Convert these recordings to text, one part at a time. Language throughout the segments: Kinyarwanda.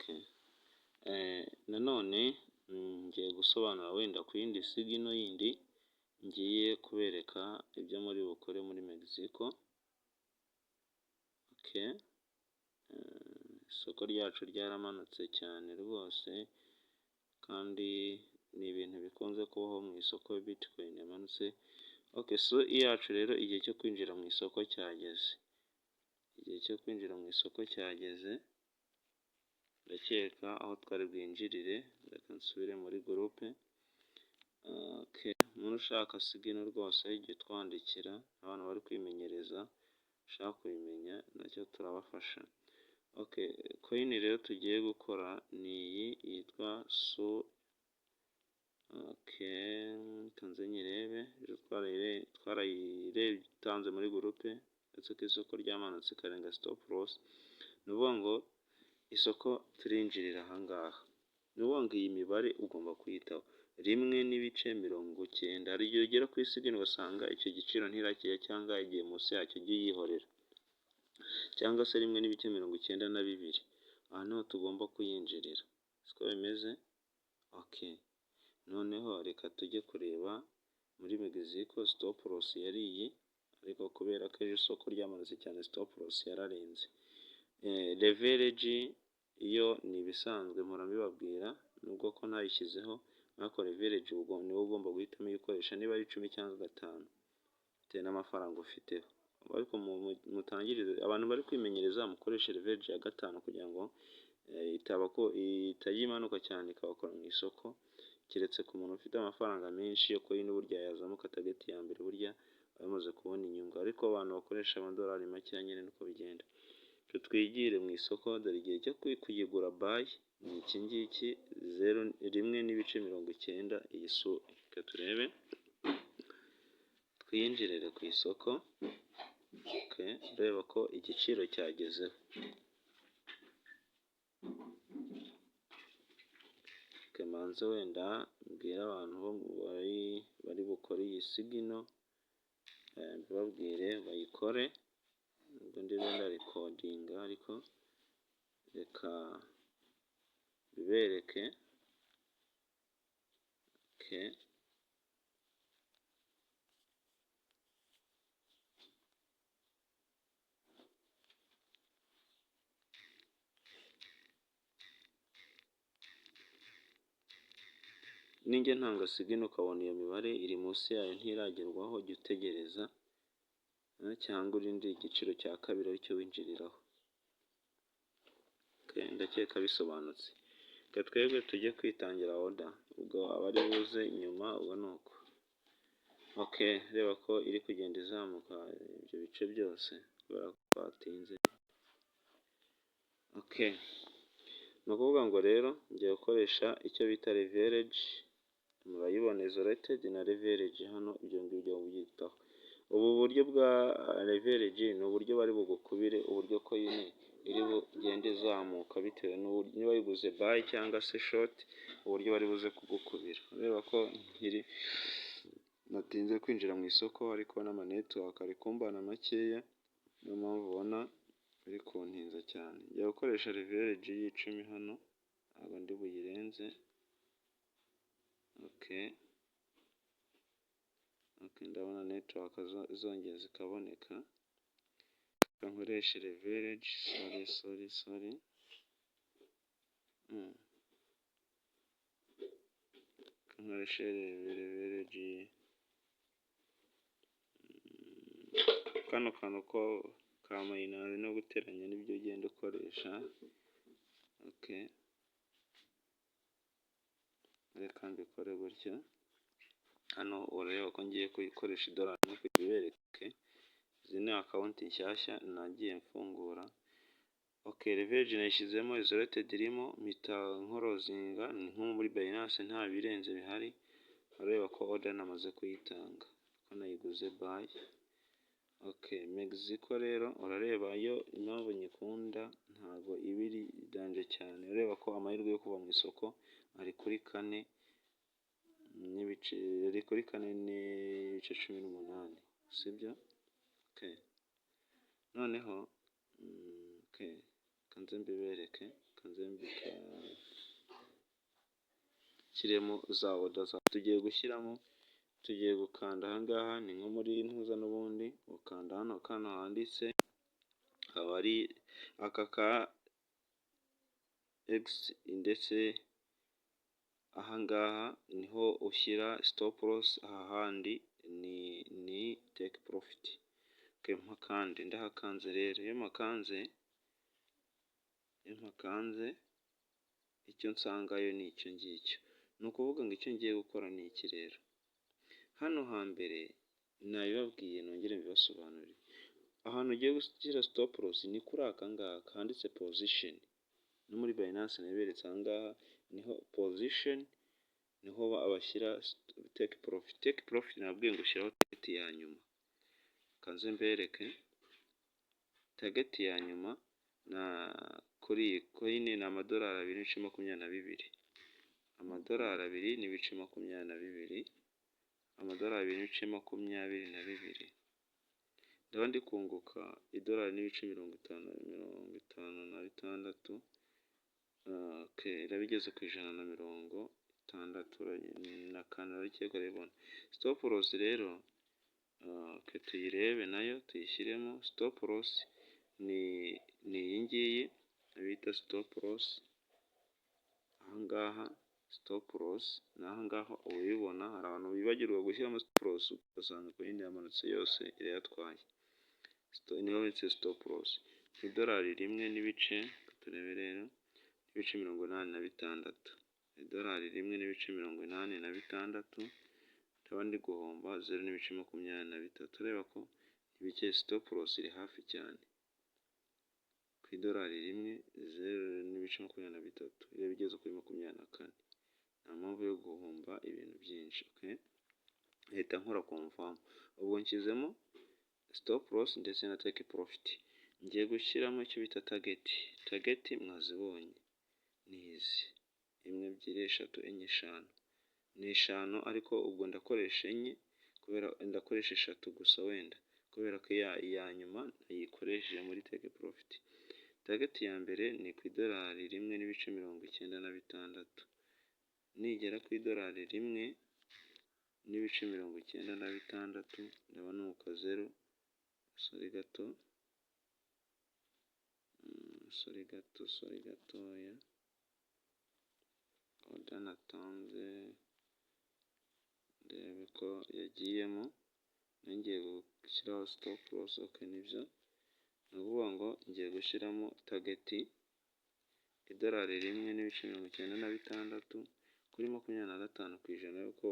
Okay. Nanone ngiye gusobanura wenda ku yindi signal yindi ngiye kubereka ibyo muri bukore muri Mexico. Okay. Isoko ryacu ryaramanutse cyane rwose kandi ni ibintu bikunze kubaho mu isoko Bitcoin yamanutse. Okay, so iyacu rero igihe cyo kwinjira mu isoko cyageze. Igihe cyo kwinjira mu isoko cyageze. Ndakeka aho twari bwinjirire, reka nsubire muri groupe. Okay, umuntu ushaka signal rwose igihe twandikira abantu bari kwimenyereza ushaka kubimenya nacyo turabafasha. Okay, coin rero tugiye gukora ni iyi yitwa Okay, kanze nyirebe twarayitanze muri groupe ndetse ko isoko ryamanutse karenga stop loss. Nuvuga ngo isoko turinjirira ahangaha. Nuvuga ngo iyi mibare ugomba kuyitaho 1.90. Hari igihe ugera ku signal ugasanga icyo giciro ntirakiya cyangwa igihe munsi yacyo giyihorera. Cyangwa se 1.92. Aha niho tugomba kuyinjirira. Siko bimeze? Okay. Noneho reka tujye kureba muri Mexico stop loss yari iyi, ariko kubera ko isoko ryamanutse cyane stop loss yararenze. Leverage iyo ni ibisanzwe mpora mbibabwira nubwo ko ntayishyizeho, ariko leverage niwo ugomba guhitamo ibikoresha niba ari 10 cyangwa 5 bitewe n'amafaranga ufiteho. Ariko mutangirize abantu bari kwimenyereza mukoresha leverage ya 5 kugira ngo itajya imanuka cyane ikabakora mu isoko, keretse ku muntu ufite amafaranga menshi yo coin burya yazamuka target ya mbere burya bamaze kubona inyungu, ariko abantu bakoresha amadolari make nyine niko bigenda. Twigire mu isoko, dore igihe cyo kuyigura buy ni iki ngiki 1.90 iyi su. Reka turebe twinjirire ku isoko. Okay, reba ko igiciro cyagezeho. Kemanze wenda mbwira abantu bari bukore iyi signal, babwire bayikore. Ubwo ndi wenda recordinga ariko reka bibereke. Okay. Ninjye ntanga signal ukabona iyo mibare iri munsi yayo ntiragerwaho, jya utegereza cyangwa urindi igiciro cya kabiri aricyo winjiriraho. Okay, ndakeka bisobanutse. Reka twebwe tujye kwitangira order, ubwo abari buze nyuma ubwo nuko. Okay, reba ko iri kugenda izamuka ibyo bice byose kubera ko twatinze. Okay, ni ukuvuga ngo rero ngiye gukoresha icyo bita leverage. Murayibona isolated na leverage hano, ibyo ngibyo byitaho. Ubu buryo bwa leverage ni uburyo bari bugukubire uburyo coin iri bugende izamuka bitewe niba yiguze buy cyangwa se short, uburyo bari buze kugukubira. Ureba ko natinze kwinjira mu isoko ariko n'ama network ari kumbana makeya, niyo mpamvu ubona biri kuntinza cyane. Njya gukoresha leverage y'10 hano, ntabwo ndi buyirenze. Okay, ndabona network zongeye zikaboneka. Nkoresha leverage, sorry. Nkoresha leverage. Kano kantu ko ka minus no guteranya nibyo ugenda ukoresha. Okay, reka mbikore gutya. Hano ureba ko ngiye kuyikoresha idolari no kubibereke. Izi ni account nshyashya nagiye mfungura. Okay, leverage nayishyizemo, isolated irimo, mpita nkorozinga nko muri Binance nta birenze bihari. Ureba ko order namaze kuyitanga ko nayiguze buy. Okay, Mexico rero urareba yo impamvu nyikunda ntabwo ibiri danje cyane. Ureba ko amahirwe yo kuva mu isoko ari kuri 4 n'ibice 18, sibyo? Okay, noneho okay, kanze mbibereke, kanze kanze mbikashyiremo za oda tugiye gushyiramo, tugiye gukanda ahangaha ni nko muri ntuza n'ubundi ukanda hano handitse aba ari aka ka X ndetse ahangaha niho ushyira stop loss, ahandi ni take profit. Mpakande ndahakanze rero, iyo mpakanze icyo nsangayo ni icyo ngicyo, ni ukuvuga ngo icyo ngiye gukora ni iki rero. Hano hambere nabibabwiye nongere mbibasobanurire, ahantu ugiye gushyira stop loss ni kuri aka ngaka handitse position, no muri Binance nabiberetse ahangaha niho position, niho abashyira take profit. Take profit nabwiye ngo ushyiraho target ya nyuma, kanze mbereke target ya nyuma na kuri iyi coin ni $2.22, $2.22, $2.22. Ndaba ndi kunguka $1.56. Iraba igeze ku 164 urabikeka urabibona. Stop loss rero tuyirebe nayo tuyishyiremo. Stop loss ni iyi ngiyi bita stop loss. Ahangaha stop loss ni ahangaha ubibona, hari abantu bibagirwa gushyiramo stop loss ugasanga coin yamanutse yose irayatwaye. Niho handitse stop loss $1.85, turebe rero $1.86, $1.86, ndaba ndi guhomba $0.23. Ureba ko ibike stop loss iri hafi cyane ku $1, $0.23, iyo bigeze kuri 24, nta mpamvu yo guhomba ibintu byinshi. Leta nkora confirm, ubwo nshyizemo stop loss ndetse na take profit. Ngiye gushyiramo icyo bita target mwazibonye ni izi 1, 2, 3, 4, 5, ni 5, ariko ubwo ndakoresha enye kubera ndakoresha 3 gusa wenda kubera ko iya nyuma nayikoresheje muri take profit. Target ya mbere ni ku $1.96, nigera ku $1.96 ndaba nuka 0, sorry gatoya, oda natanze ndebe ko yagiyemo, ngiye gushyiraho stop loss. Nibyo ni ukuvuga ngo ngiye gushyiramo target $1.96 kuri 25%, yuko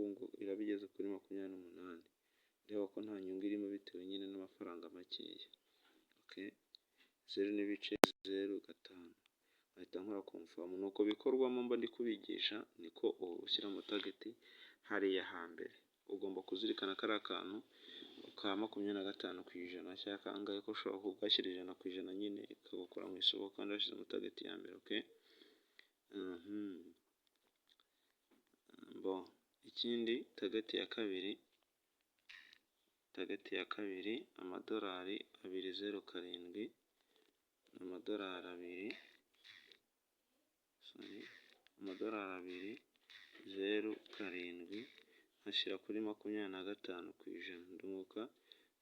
ubu iraba igeze kuri 28. Ndeba ko nta nyungu irimo bitewe nyine n'amafaranga makeya. 0.05 ahita nkora confirm. Nuko bikorwamo, mba ndi kubigisha niko ushyiramo target hariya hambere. Ugomba kuzirikana ko ari akantu ka 25% cyangwa kangahe ko ushobora kugashyira 100% nyine ikagukora mu isoko kandi washyizemo target ya mbere. Ikindi target ya kabiri $2.07, $2.07 nkashyira kuri 25%, ndunguka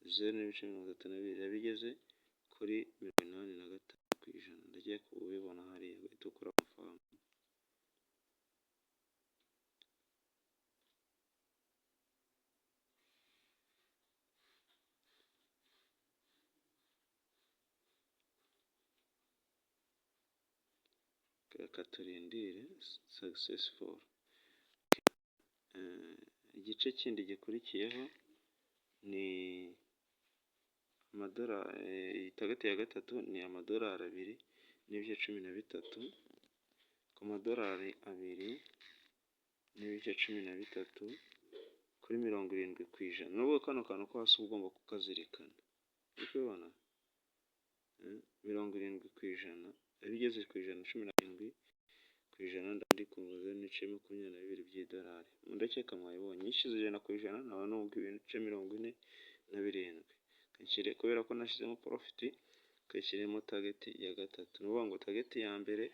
0.32, yabigeze kuri 85%. Ndagiye kubibona hariya uhita ukora confirm. Reka turindire successful. Igice kindi gikurikiyeho ni target ya gatatu ni $2.13 ku $2.13 kuri 70%. Nubwo kano kantu ko hasi ugomba kukazirikana, uri kubibona 70%, abigeze ku 17%, ndandi kunguza $1.22 by'idolari. Ndakeka mwabibonye, nyishyize 100% naba nubwo ibice 47, kubera ko nashyizemo profit, kayishyiremo target ya gatatu. Ni ukuvuga ngo target ya mbere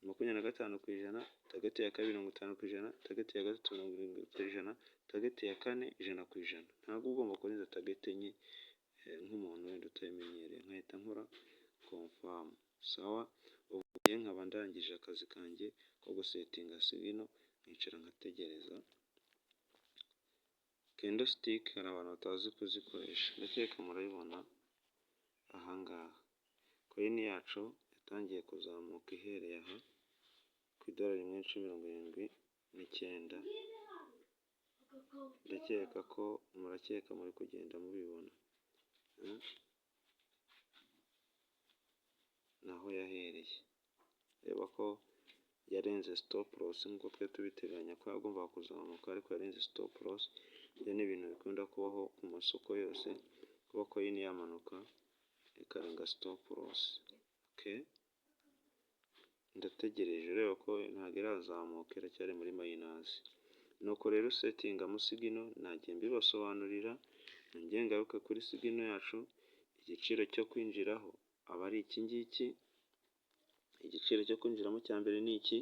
25%, tageti ya kabiri 50%, tageti ya gatatu 70%, tageti ya kane 100%. Ntabwo ugomba kurenza tageti enye nk'umuntu wenda utabimenyereye, nkahita nkora confirm. Sawa, ubu nkaba ndangije akazi kanjye ko gusetinga signal, nkicara nkategereza. Candlestick hari abantu batazi kuzikoresha, ndakeka murabibona ahangaha. Coin yacu yatangiye kuzamuka ihereye aha ku $1.79. Ndakeka ko murakeka muri kugenda mubibona. Naho yahereye, reba ko yarenze stop loss nk'uko twari tubiteganya ko yagombaga kuzamuka, ariko yarenze stop loss. Ibyo ni ibintu bikunda kubaho ku masoko yose, kuba coin yamanuka ikarenga stop loss. Okay, ndategereje, ureba ko ntabwo irazamuka, iracyari muri minus. Nuko rero setting signal nagiye mbibasobanurira. Nongeye ngaruka kuri signal yacu, igiciro cyo kwinjiraho aba ari iki ngiki. Igiciro cyo kwinjiramo cya mbere ni iki,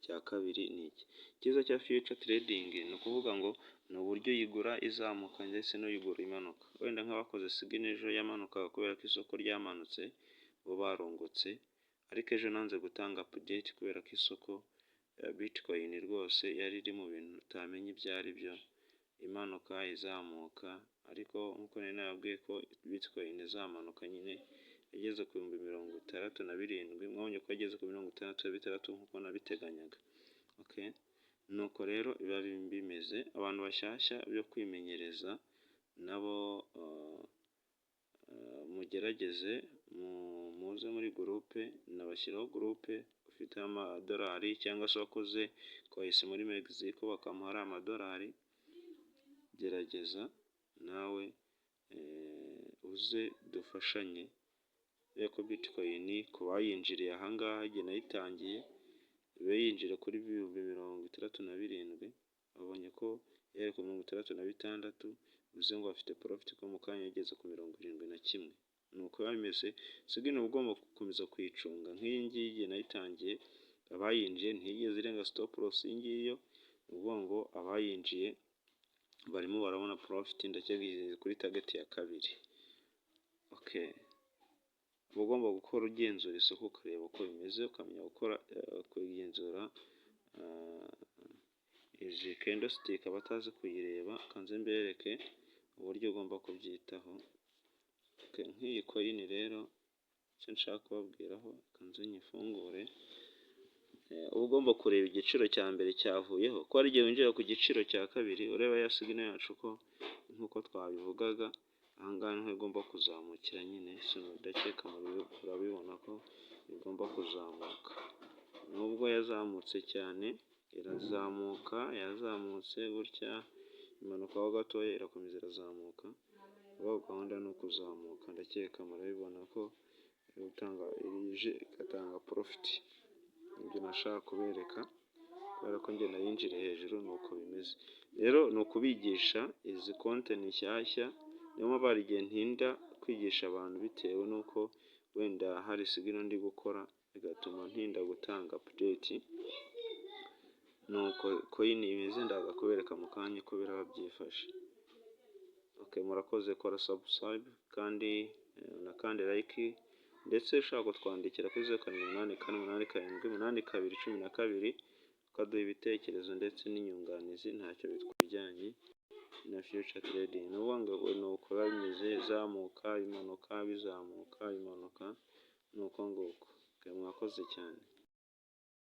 cya kabiri ni iki. Icyiza cya future trading ni ukuvuga ngo ni uburyo uyigura izamuka ndetse n'uyigura imanuka. Wenda nk'abakoze signal ejo yamanukaga kubera ko isoko ryamanutse, bo barungutse. Ariko ejo nanze gutanga update kubera ko isoko ya Bitcoin rwose yari iri mu bintu utamenya ibyo ari byo, imanuka izamuka. Ariko nk'uko nari nababwiye ko Bitcoin izamanuka nyine, igeze ku 67,000, mwabonye ko yageze ku 66,000 nk'uko nabiteganyaga. Okay, nuko rero biba bimeze. Abantu bashyashya byo kwimenyereza nabo mugerageze muze muri groupe, nabashyiraho groupe. Ufite amadolari cyangwa se wakoze kwahise muri Mexico bakamuha ari amadolari, gerageza nawe uze dufashanye. Reko Bitcoin ku bayinjiriye ahangaha igihe nayitangiye, ibe yinjira kuri 67,000. Babonye ko yari ku 66, bivuze ngo bafite profit ko mu kanya yageze ku 71. Nuko bimeze. Signal ugomba gukomeza kuyicunga. Nk'iyi ngiyi igihe nayitangiye, abayinjiye ntiyigeze irenga stop loss. Iyi ngiyo ni ukuvuga ngo abayinjiye barimo barabona profit, ndakeka kuri target ya kabiri. Okay, uba ugomba gukora ugenzura isoko ukareba uko bimeze, ukamenya gukora kugenzura izi candlestick. Abatazi kuyireba kanze mbereke uburyo ugomba kubyitaho. Okay, nk'iyi coin rero icyo nshaka kubabwiraho, kanze nyifungure. Uba ugomba kureba igiciro cya mbere cyavuyeho, ko hari igihe winjira ku giciro cya kabiri. Ureba ya signal yacu ko nk'uko twabivugaga, ahangaha niho igomba kuzamukira nyine. Ndakeka murabibona ko igomba kuzamuka. Nubwo yazamutse cyane, irazamuka, yazamutse gutya, imanukaho gatoya, irakomeza irazamuka. Ubu gahunda ni ukuzamuka. Ndakeka murabibona ko ije igatanga profit. Ibyo nashaka kubereka kubera ko njye nayinjiriye hejuru, nuko bimeze. Rero ni ukubigisha izi konti nshyashya. Niyo mpamvu hari igihe ntinda kwigisha abantu bitewe n'uko wenda hari signal ndi gukora, bigatuma ntinda gutanga update. Nuko coin imeze ndaza kubereka mu kanya ko biraba byifashe. Okay, murakoze. Kora subscribe kandi kandi like, ndetse ushaka kutwandikira kuri 0788878212, ukaduha ibitekerezo ndetse n'inyunganizi. Ntacyo bitwijyanye na future trading. Ni ukuvuga ngo ni uko bimeze, izamuka imanuka, bizamuka imanuka, nuko nguko. Okay, mwakoze cyane.